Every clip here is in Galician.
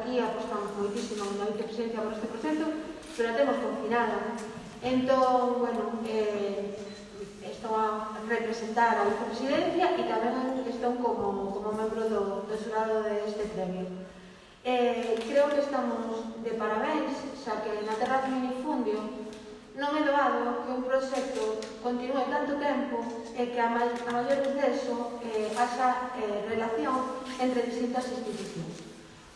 aquí apostamos moitísimo na vicepresidencia por este proxecto, pero a temos confinada. Entón, bueno, estou a representar a vicepresidencia e tamén estou como membro do xurado deste premio. Creo que estamos de parabéns, xa que na terra do minifundio non é doado que un proxecto continúe tanto tempo e que a maiores deso haxa relación entre distintas institucións.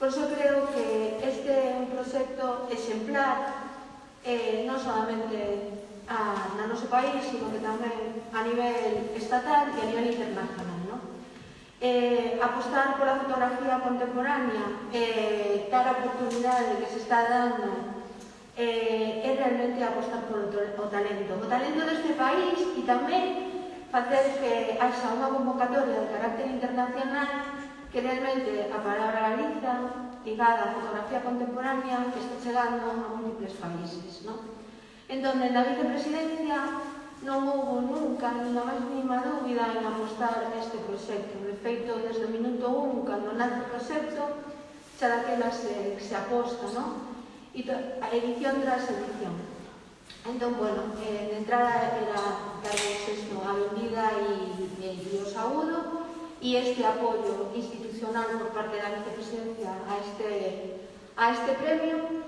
Por iso creo que este é un proxecto exemplar non solamente no noso país, sino que tamén a nivel estatal e a nivel internacional. Apostar pola fotografía contemporánea, dar a oportunidade que se está dando é realmente apostar polo talento deste país e tamén facer que haxa unha convocatoria de carácter internacional que realmente a palabra Galiza ligada á fotografía contemporánea está chegando a múltiples países. Entón, na vicepresidencia non houve nunca ni a máis mínima dúbida en apostar este proxecto. De feito, desde o minuto 1, cando nace o proxecto, xa daquela se aposta, e a edición tras edición. Entón, bueno, de entrada era darles isto a benvida e o saúdo e este apoio institucional por parte da vicepresidencia a este premio,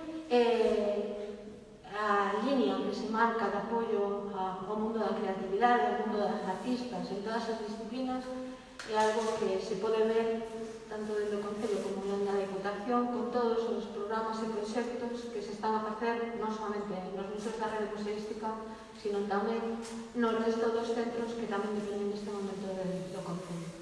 a línea que se marca de apoio ao mundo da creatividade, ao mundo das artistas en todas as disciplinas, é algo que se pode ver tanto dentro do Concello como na Diputación, con todos os programas e proxectos que se están a facer non solamente nos museos da rede museística, sino tamén no resto dos centros que tamén dependen neste momento do Concello.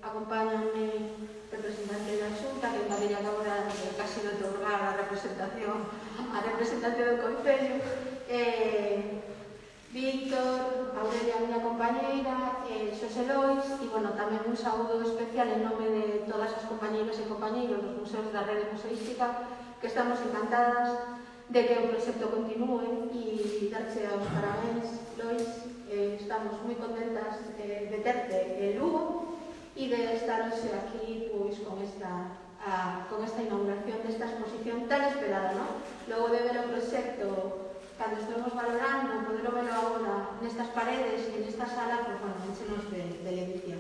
Acompáñanme representantes da Xunta, que tamén acabo de casi de otorgar a representación do Concello, Víctor, Aurelia, a miña compañeira, Xosé Lois, e, bueno, tamén un saúdo especial en nome de todas as compañeiras e compañeiros dos museos da rede museística, que estamos encantadas de que o proxecto continúe e darche aos parabéns, Lois. Estamos moi contentas de terte en Lugo e de estar hoxe aquí con esta inauguración desta exposición tan esperada. Logo de ver o proxecto, cando estamos valorando, poderlo ver agora nestas paredes e nesta sala, pues, bueno, enchenos de ledicia.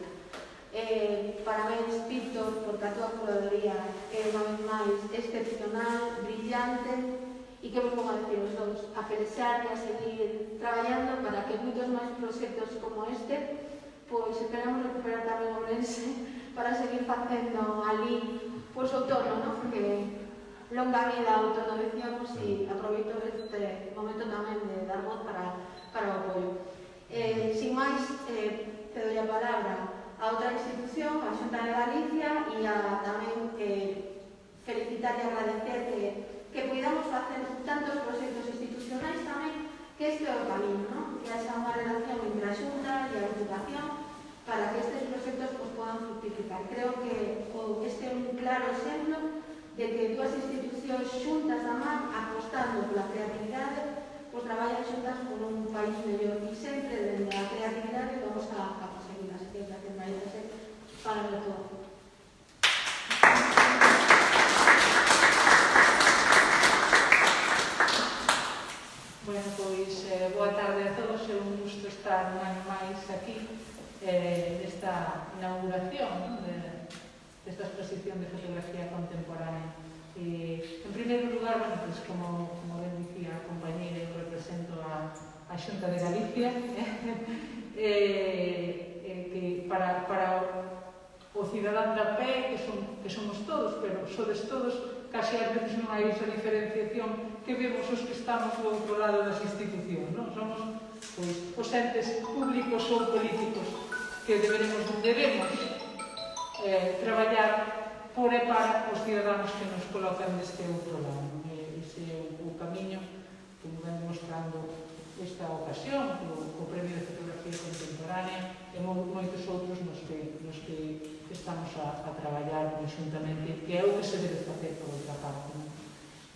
Parabéns, Víctor, porque a túa curadoría é unha vez máis excepcional, brillante, e que vos vou a decir os dous, a pelexar e a seguir traballando para que moitos máis proxectos como este, pois esperamos recuperar tamén o Ourense para seguir facendo ali outono, porque longa vida autónomo, decíamos, e aproveito este momento tamén de dar voz para o apoio. Sin máis, cedo a palabra a outra institución, a Xunta de Galicia, e a tamén felicitar e agradecer que podamos facer tantos proxectos institucionais tamén, que este é o camino, que haxa unha relación entre a Xunta e a Diputación para que estes proxectos podan fructificar. Creo que este é un claro exemplo de que dúas institucións xuntas da man, apostando pola creatividade, pois traballan xuntas por un país mellor, e sempre dende a creatividade vamos a conseguir. Así que gracias, María José, para o todo. Bueno, pois, boa tarde a todos, é un gusto estar un ano máis aquí nesta inauguración desta exposición de fotografía contemporánea. En primeiro lugar, bueno, pues, como ben dicía a compañeira, eu represento a Xunta de Galicia, que para o cidadán da pé, que somos todos, pero sodes todos, casi ás veces non hai esa diferenciación que vemos os que estamos do outro lado das institucións, non? Somos os entes públicos ou políticos que debemos traballar por e para os ciudadanos que nos colocan deste outro lado. Ese é o camiño que nos ven demostrando esta ocasión, o Premio de Fotografía Contemporánea, e moitos outros nos que estamos a traballar conjuntamente, que é o que se debe facer por outra parte.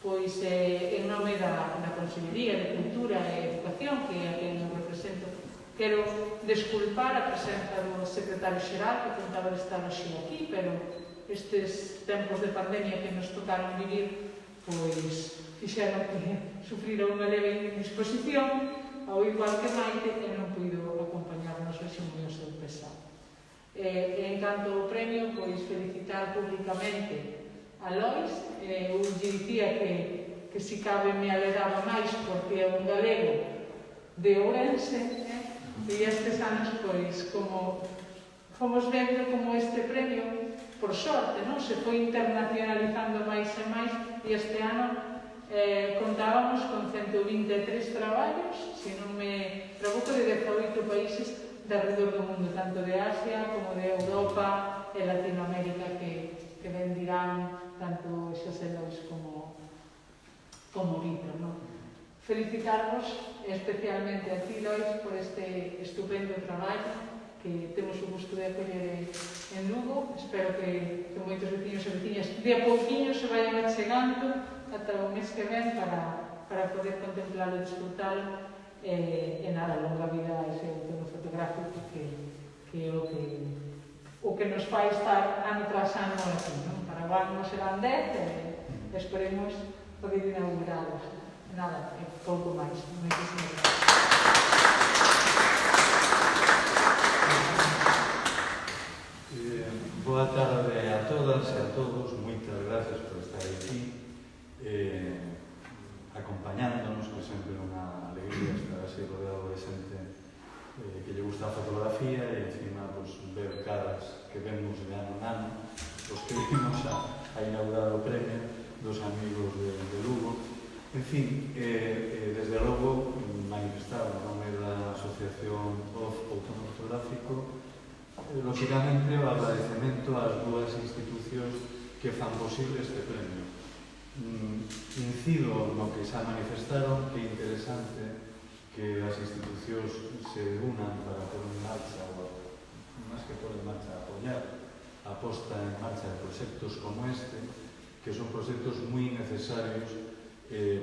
Pois, en nome da Consellería de Cultura e Educación, que é a que eu represento, quero desculpar a presenza do secretario xeral, que contaba de estar hoxe aquí, pero estes tempos de pandemia que nos tocaron vivir, pois fixeron que sufrira unha leve indisposición, ao igual que Maite, e non puido acompañarnos hoxe moi ao seu pesar. En canto ao premio, pois felicitar públicamente a Lois. Eu lle dicía que si cabe me alegraba máis porque é un galego de Ourense, e estes anos, pois, como fomos vendo como este premio, por sorte, non? Se foi internacionalizando máis e máis, e este ano contábamos con 123 traballos, se non me trabuco, de 18 países de alrededor do mundo, tanto de Asia como de Europa e Latinoamérica, que vendirán tanto Xosé Lois como Vítor, non? Felicitarvos especialmente a ti, Lois, por este estupendo traballo que temos o gusto de acoller en Lugo. Espero que moitos veciños e veciñas de a pouquinho se vayan achegando ata o mes que ven para poder contemplalo e disfrutalo, e nada, longa vida a ese outono fotográfico que é o que nos fai estar ano tras ano aquí, non? Para o ano serán 10 e esperemos poder inauguralos. Nada, pouco máis. Moitísimas gracias. Boa tarde a todas e a todos, moitas gracias por estar aquí acompañándonos, que sempre é unha alegría estar así rodeado de xente que lle gusta a fotografía e encima ver caras que vemos de ano en ano, os que vimos a inaugurar o premio dos amigos de Lugo. En fin, desde logo manifestar o nome da Asociación Outono Fotográfico lógicamente o agradecemento ás dúas institucións que fan posible este premio. Incido no que xa manifestaron, que é interesante que as institucións se unan para pôr en marcha, ou máis que pôr en marcha, apoiar a posta en marcha de proxectos como este, que son proxectos moi necesarios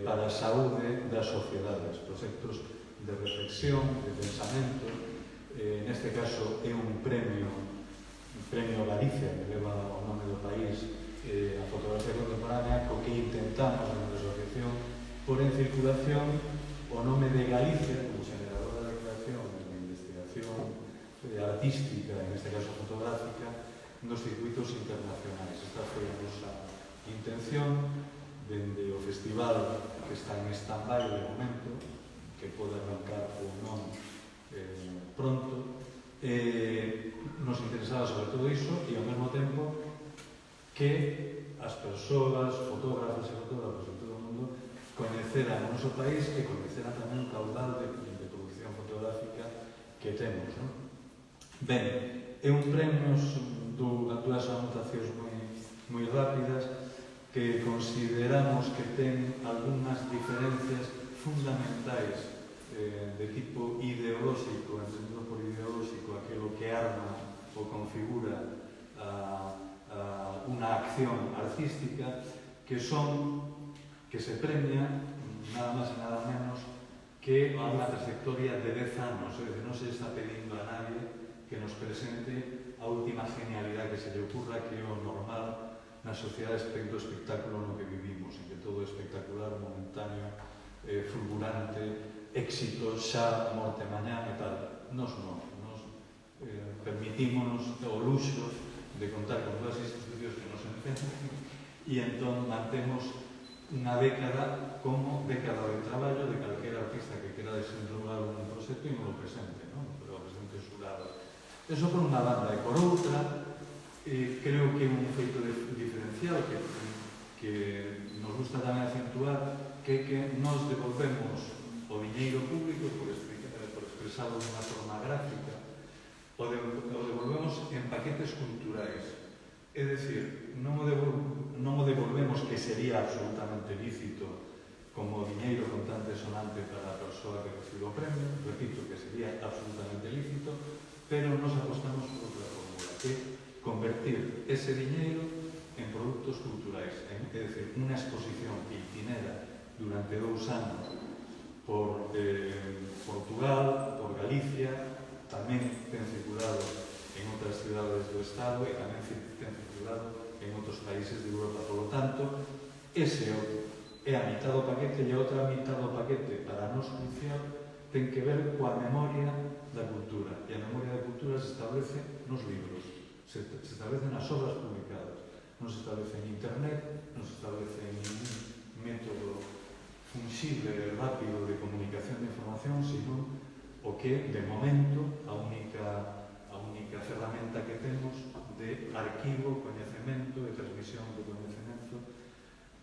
para a saúde das sociedades, proxectos de reflexión, de pensamento. Neste caso é un premio Galicia, que leva o nome do país, a fotografía contemporánea, co que intentamos na asociación pôr en circulación o nome de Galicia como generadora de creación e de investigación artística, en este caso fotográfica, nos circuitos internacionais. Esta foi a nosa intención dende o festival, que está en stand-by de momento, que pode arrancar ou non pronto. Nos interesaba sobre todo iso, e ao mesmo tempo que as persoas, fotógrafos e fotógrafos de todo o mundo coñeceran o noso país e coñeceran tamén o caudal de produción fotográfica que temos, non? Ben, é un premio, dúas anotacións moi rápidas, que consideramos que ten algunhas diferencias fundamentais de tipo ideolóxico, entendido por ideolóxico aquilo que arma ou configura unha acción artística, que se premia nada máis e nada menos que a unha trayectoria de 10 anos, é dicir, non se está pedindo a nadie que nos presente a última genialidade que se lle ocurra, que é o normal na sociedade respecto ao espectáculo no que vivimos, en que todo é espectacular, momentáneo, fulgurante, éxito xa, morte mañá e tal. Nos non, permitímonos o luxo de contar con todas as institucións que nos entenden e entón mantemos unha década como década de traballo de calquera artista que quera desenrolar un proxecto e non o presente, non? Pero o presente xurado. Eso por unha banda, e por outra, creo que é un feito diferencial que nos gusta tamén acentuar, que nos devolvemos o diñeiro público, por expresado de unha forma gráfica, o devolvemos en paquetes culturais. É dicir, non o devolvemos, que sería absolutamente lícito, como diñeiro contante e sonante para a persoa que recibe o premio, repito, que sería absolutamente lícito, pero nos apostamos por outra fórmula, que convertir ese diñeiro en produtos culturais, é dicir, unha exposición que itinera durante 2 anos por Portugal, por Galicia, tamén ten circulado en outras cidades do Estado e tamén ten circulado en outros países de Europa. Por lo tanto, ese é a mitad do paquete e a outra mitad do paquete para nos funcionar ten que ver coa memoria da cultura. E a memoria da cultura se establece nos libros, se establece nas obras publicadas, non se establece en internet, non se establece en ningún método fungible e rápido de comunicación de información, sino o que, de momento, a única ferramenta que temos de arquivo, coñecemento e transmisión de coñecemento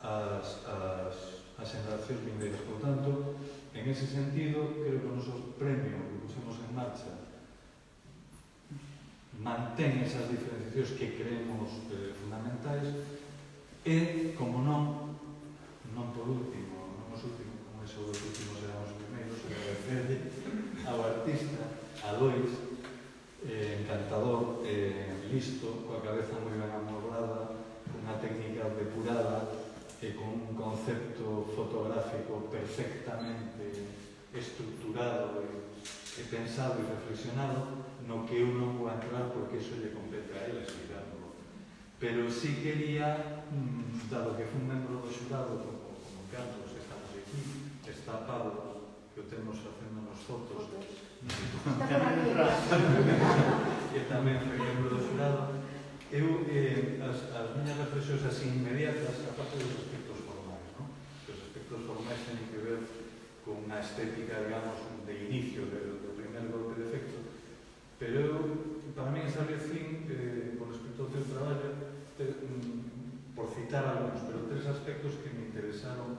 ás xeracións vindeiras. Por tanto, en ese sentido, creo que o noso premio que pusemos en marcha mantén esas diferenciacións que creemos fundamentais e, como non por último, non os últimos, como eso dos últimos eran os primeiros, agradecerle ao artista, a Lois, encantador, listo, coa cabeza moi ben amoblada, cunha técnica depurada e con un concepto fotográfico perfectamente estructurado e pensado e reflexionado, no que eu non vou entrar porque iso lle compete a él explicarlo. Pero sí quería, dado que fui un membro do xurado, como Carlos, estamos aquí, está Pablo, que o temos facéndonos fotos, que tamén foi membro do xurado. Eu, as miñas reflexións así inmediatas, aparte dos aspectos formais, non? Os aspectos formais teñen que ver con unha estética, digamos, de inicio do primer golpe de efecto, pero eu, para mí, establecín, con respecto ao teu traballo, por citar algúns, pero tres aspectos que me interesaron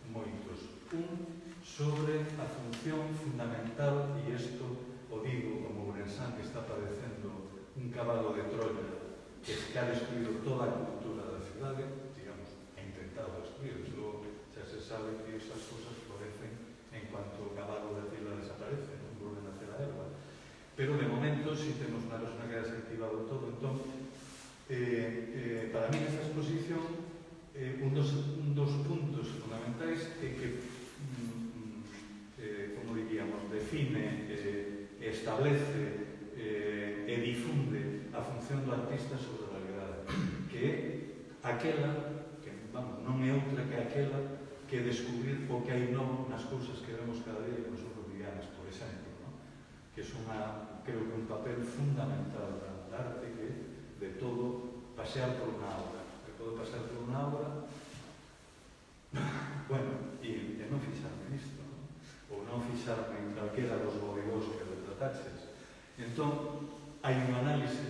moitos. Un, sobre a función fundamental, e isto o digo como ourensán que está padecendo un cabalo de Troya que ha destruído toda a cultura da cidade, digamos, ha intentado destruir, luego xa se sabe que esas cosas florecen en cuanto o cabalo da fila desaparece, non volven a hacer a erva. Pero de momento, si temos unha persona que ha desactivado todo, entón, para mí esta exposición, un dos puntos fundamentais é que como diríamos, define, establece e difunde a función do artista sobre a realidade, que é aquela, que vamos, non é outra que aquela que descubrir o que hai novo nas cousas que vemos cada día que nos son cotidianas, por exemplo, ¿no? Que é creo que un papel fundamental da arte que é de todo pasear por unha obra, de todo pasear por unha obra, bueno, e non fixarme nisto, ou non fixarme en calquera dos bodegós que retrataches. Entón, hai un análise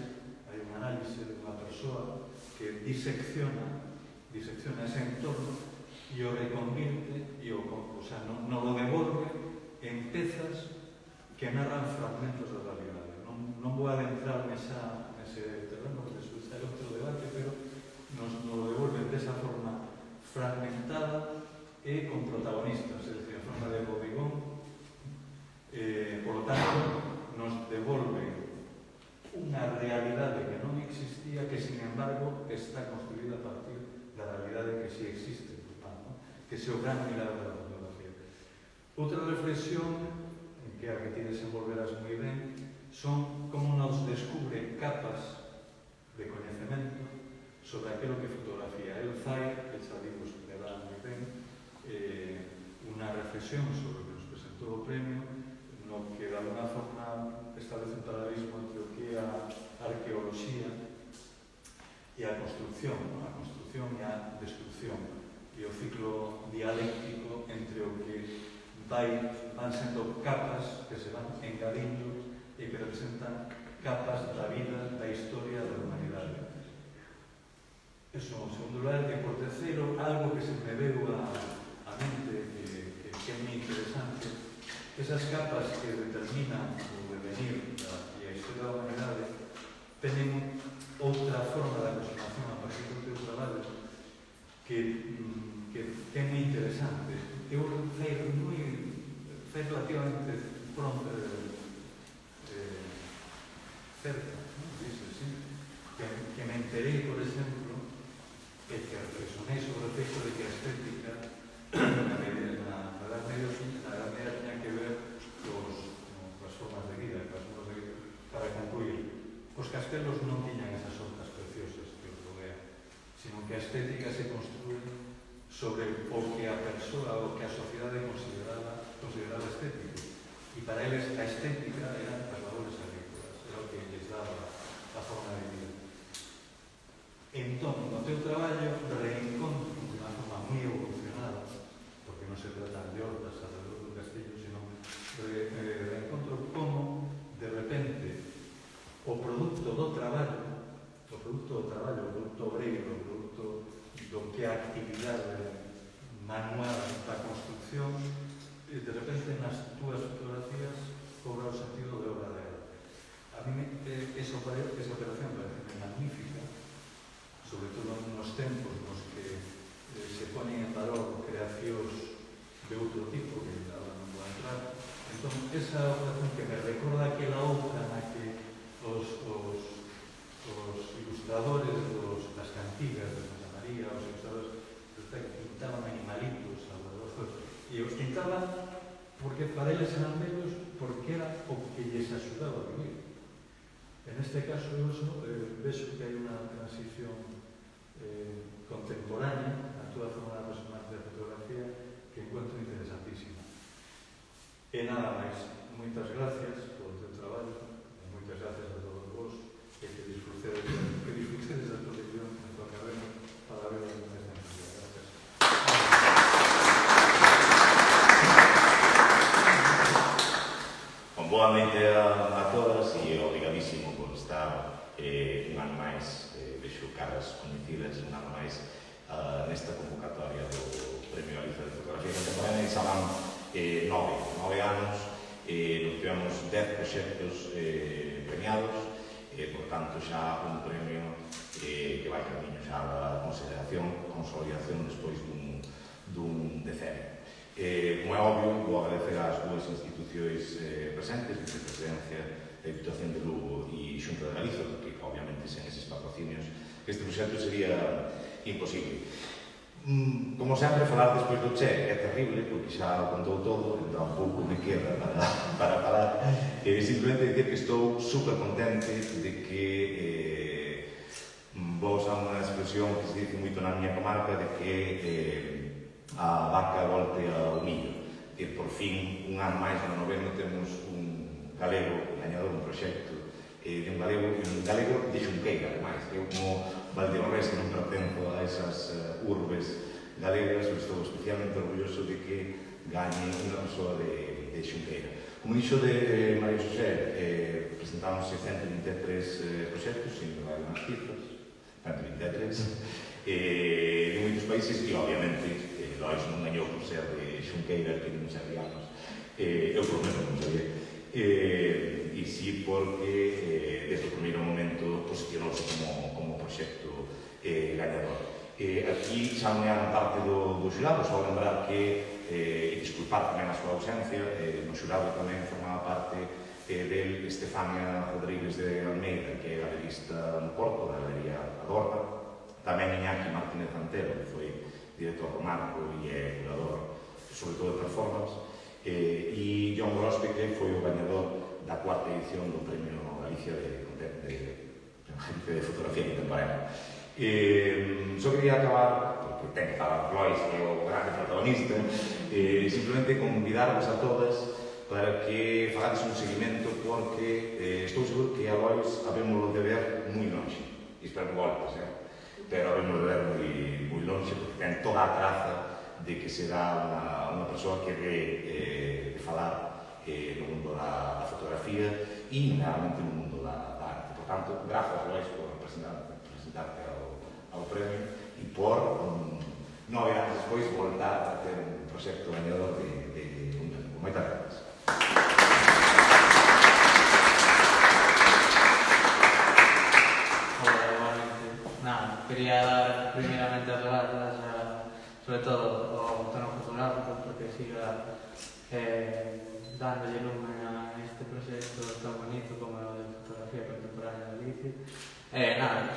dunha persoa que disecciona ese entorno e o reconvirte e o sea, non o devolve en pezas que narran fragmentos da realidade. Non vou adentrarme xa nese terreno, porque eso está outro debate, pero nos lo devolven desa forma fragmentada e con protagonistas, é dicir, a forma de bodegón. Por lo tanto, nos devolve unha realidade que non existía, que, sin embargo, está construída a partir da realidade que sí existe, ¿no? Que se o gran milagro da fotografía. Outra reflexión, que a que ti desenvolverás moi ben, son como nos descubre capas de coñecemento sobre aquilo que fotografía. El fai, que xa digo, que le dá moi ben, unha reflexión sobre o que nos presentou o premio, no que de alguna forma establece un paralelismo entre o que é a arqueoloxía e a construcción, ¿no? A construcción e a destrucción, e o ciclo dialéctico entre o que van sendo capas que se van engadindo e que representan capas da vida, da historia da humanidade. Eso, en segundo lugar, e por terceiro, algo que se me veu a mente, que é moi interesante, esas capas que determinan o devenir e a historia da humanidade tenen outra forma de aproximación a partir do teu traballo que é moi interesante. Eu fai relativamente pronto, cerca, que me enterei, por exemplo, e que reflexionei sobre o feito de que a estética na Edad Media tiña que ver coas formas de vida, para concluir. Os castelos non tiñan esas orcas preciosas que os rodean. estética se construe sobre o que a persoa, o que a sociedade consideraba estético. E para eles a estética eran as labores agrícolas, era o que lles daba a forma de vida. Entón, no teu traballo reencontro de unha forma moi evolucionada, porque non se trata de hortas alrededor do castillo, sino reencontro como, de repente, o produto do traballo, o produto obreiro, o produto do que a actividade manual da construcción, de repente nas túas fotografías cobra o sentido de obra de arte. A mí esa operación parece magnífica, sobre todo nos tempos nos que se ponen en valor creacións de outro tipo que agora non vou entrar. Entón, esa operación que me recorda aquela outra na que os ilustradores das cantigas de Santa María, os ilustradores pintaban animalitos alrededor, e os pintaban porque para eles eran bellos, porque era o que lles axudaba a vivir. En este caso, eu vexo que hai unha transición contemporánea na túa forma de aproximarse da fotografía que encontro interesantísima. E nada máis, moitas gracias polo teu traballo, e moitas gracias a todos vos, e que disfrutedes da exposición que nos acabemos para ver a nesta entrevista. Gracias. Boa noite a todas e obrigadísimo por estar un ano máis, vexo caras coñecidas, un ano máis nesta convocatoria do Premio Galicia de Fotografía Contemporánea. E xa van 9 anos, tivemos 10 proxectos premiados, por tanto xa un premio que vai camiño xa da consolidación despois dun decenio. Como é obvio, vou agradecer ás dúas institucións presentes, Vicepresidencia da Diputación de Lugo e Xunta de Galicia, porque obviamente sen eses patrocinios este proxecto sería imposible. Como sempre, falar despois do Che é terrible, porque xa o contou todo, entón pouco me queda para falar. Simplemente dicir que estou super contente de que vou usar unha expresión que se dice moito na miña comarca, de que a vaca volte ao millo. Por fin, un ano máis no noveno, temos un galego gañador dun proxecto de un galego de Xunqueira, ademais. Eu, como valdeorrés, que non pertenzo a esas urbes galegas, estou especialmente orgulloso de que gañe unha persoa de Xunqueira. Como dixo de María José, presentámosse 123 proxectos, sin dar unhas cifras, 123, de moitos países, e obviamente Lois non gañou por ser de Xunqueira, que non sabíamos, eu por menos non sabía, e si porque desde o primeiro momento posicionouse como proxecto gañador. Aquí xa non é a parte do xurado, só lembrar que, e disculpar tamén a súa ausencia, no xurado tamén formaba parte del Estefania Rodríguez de Almeida, que é galerista no Porto, da Galería Adorna, tamén Iñaki Martínez Antero, que foi director do Marco e é curador, sobre todo de performance, e John Grosby, que foi o gañador da cuarta edición do Premio Galicia de Fotografía Contemporánea. Só quería acabar, porque ten que acabar Lois, que é o grande protagonista, simplemente convidarvos a todas para que fagades un seguimento, porque estou seguro que a Lois habemos de ver moi longe, e espero que voltas, pero habemos de ver moi longe, porque ten toda a traza de que será unha persoa que ve falar no mundo da fotografía e, realmente, no mundo da arte. Por tanto, grazas, Lois, por presentarte ao premio e por 9 anos despois voltar a ter un proxecto gañador de un tempo. Moitas gracias. Quería dar primeramente as grazas sobre todo ao tono fotográfico, porque siga dándolle lume a este proxecto tan bonito como é o de fotografía contemporánea de Galicia.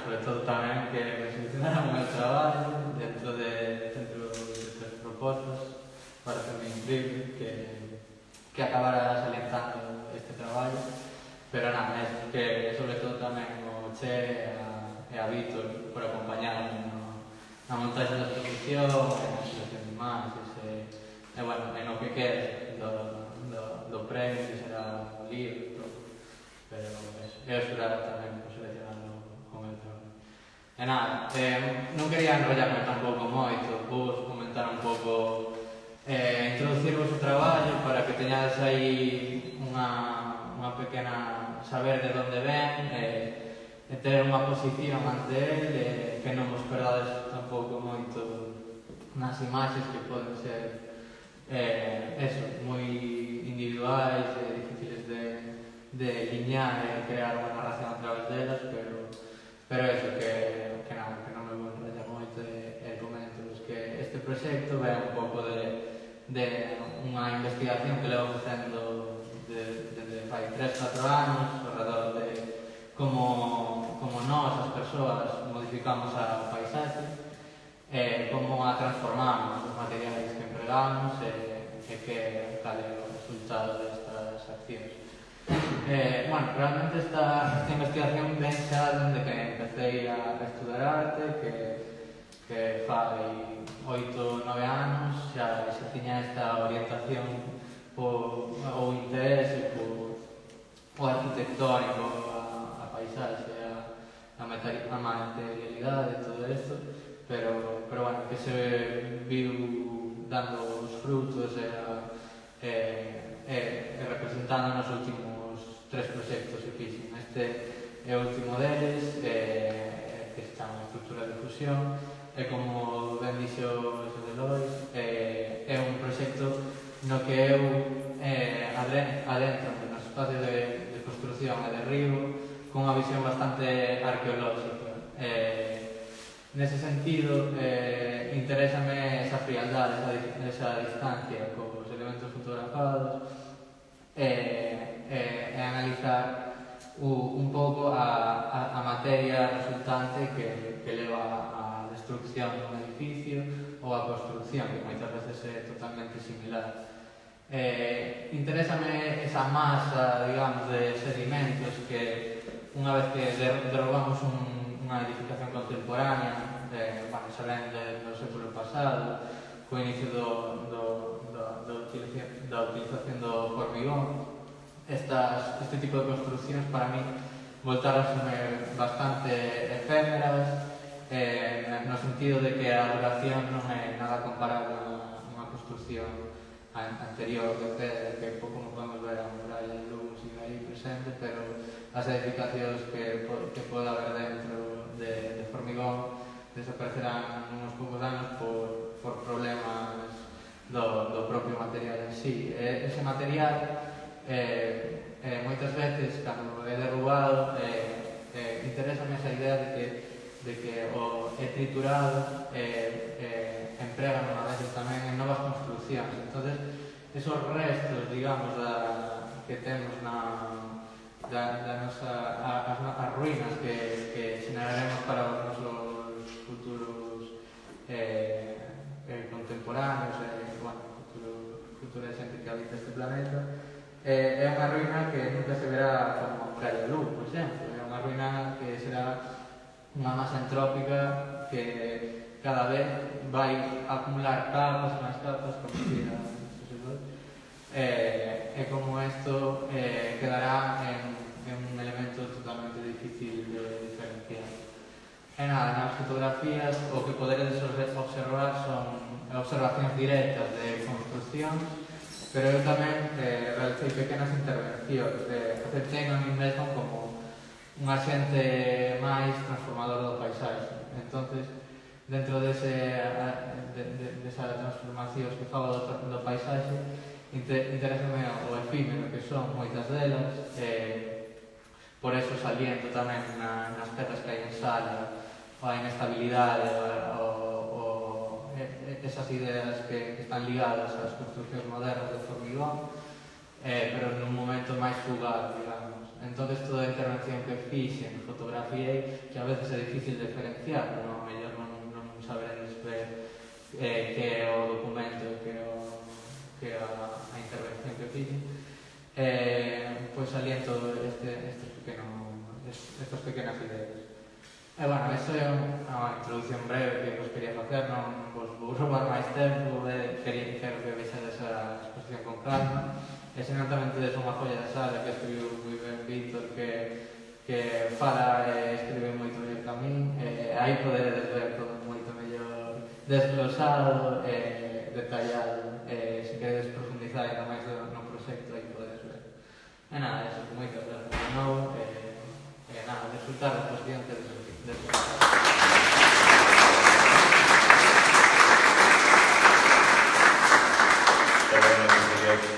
Sobre todo tamén que me seleccionaron o meu traballo dentro de tres propostas. Parece increíble que acabara salientando este traballo, pero é que sobre todo tamén o Che e a Víctor por acompañarme na montaxe da exposición, na selección de imaxes, e bueno, e no que quede do premio, que será o libro, pero eu esperaba tamén por seleccionar o meu traballo. E nada, non quería enrollarme tampouco moito, vou comentar un pouco, introducirvos o traballo para que teñades aí unha pequena saber de onde ven, e ter unha posición ante el, que non vos perdades tampouco moito nas imaxes que poden ser moi individuais e difíciles de liñar e crear unha narración a través delas, pero eso, que non me vou enrollar moito e comento que este proxecto ve un pouco de unha investigación que levo facendo desde fai 3-4 anos alrededor de como nós, as persoas, modificamos a paisaxe, como a transformamos, os materiais que empregamos e cal é o resultado destas accións. Bueno, realmente esta investigación ven xa dende que empecé a estudar arte, que fai 8-9 anos, xa tiña esta orientación ou interese por o arquitectónico, a paisaxe, a materialidade, todo isto, pero bueno, que se viu dando os frutos e representando nos últimos 3 proxectos que fixen. Este é o último deles, que se chama Estructura de Fusión, e como ben dixo Xosé Lois, é un proxecto no que eu adentro nos espacios de construción e de río con unha visión bastante arqueolóxica. Nese sentido, interésame esa frialdade, esa distancia cos elementos fotografados e analizar un pouco a materia resultante que leva a destrucción dun edificio ou a construcción, que moitas veces é totalmente similar. Interésame esa masa, digamos, de sedimentos que unha vez que derrubamos unha edificación contemporánea, se ven do século pasado, co inicio da utilización do formigón, este tipo de construccións para mí voltaronse bastante efémeras, no sentido de que a duración non é nada comparable a unha construcción anterior de pedra, que pouco nos podemos ver a muralla de Lugo sigue aí presente, pero as edificacións que pode haber dentro de formigón desaparecerán uns poucos anos por problemas do propio material en sí. Ese material moitas veces, cando é derrubado, interésame esa idea de que o é triturado empregan unha vez tamén en novas construccións. Entonces, esos restos, digamos, que temos as ruínas que xeneraremos para os nosos futuros contemporáneos e, bueno, futura xente que habita este planeta, é unha ruína que nunca se verá como a muralla de Lugo, por exemplo. É unha ruína que será unha masa entrópica que cada vez vai acumular capas máis capas, como decía e como isto quedará en un elemento totalmente difícil de diferenciar. E nada, nas fotografías o que poderedes observar son observacións directas de construccións, pero eu tamén realicei pequenas intervencións, aceptei a mí mesmo como un axente máis transformador do paisaxe. Entonces, dentro desas transformacións que fago do paisaxe, interésame o efímero que son moitas delas, por eso saliento tamén nas pedras que hai en sala, a inestabilidade, esas ideas que están ligadas ás construccións modernas de formigón, pero nun momento máis fugaz, digamos. Entón, toda a intervención que fixen, fotografiei, que a veces é difícil diferenciar, pero a mellor non saberedes ver que é o documento, que é a intervención que fixen, pois saliento estas pequenas ideas. Bueno, iso é unha introducción breve que vos quería facer, non vos vou roubar máis tempo, quero que vexades a exposición con calma, e senón tamén tedes unha folla de sala que escribiu moi ben Víctor, que fala e escribe moito mellor que a min, aí podedes ver todo moito mellor desglosado e detallado, se queredes profundizar ainda máis no proxecto, aí podedes ver. E nada, eso, moitas gracias de novo, e nada, disfrutar da exposición que desde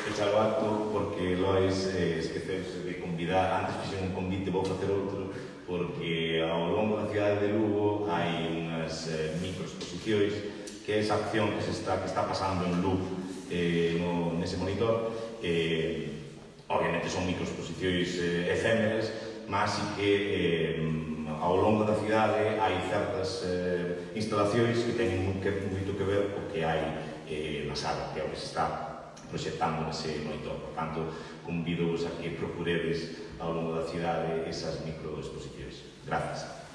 fechar o acto porque Lois esqueceuse de convidar, antes fixen un convite, vou facer outro, porque ao longo da cidade de Lugo hai unhas microexposicións que é esa acción que está pasando en Lugo nese monitor. Obviamente son microexposicións efémeras, mas sí que ao longo da cidade hai certas instalacións que teñen moito que ver co que hai na sala, que é o que se está proxectando nese monitor. Por tanto, convido-vos a que procuredes ao longo da cidade esas microexposicións. Gracias.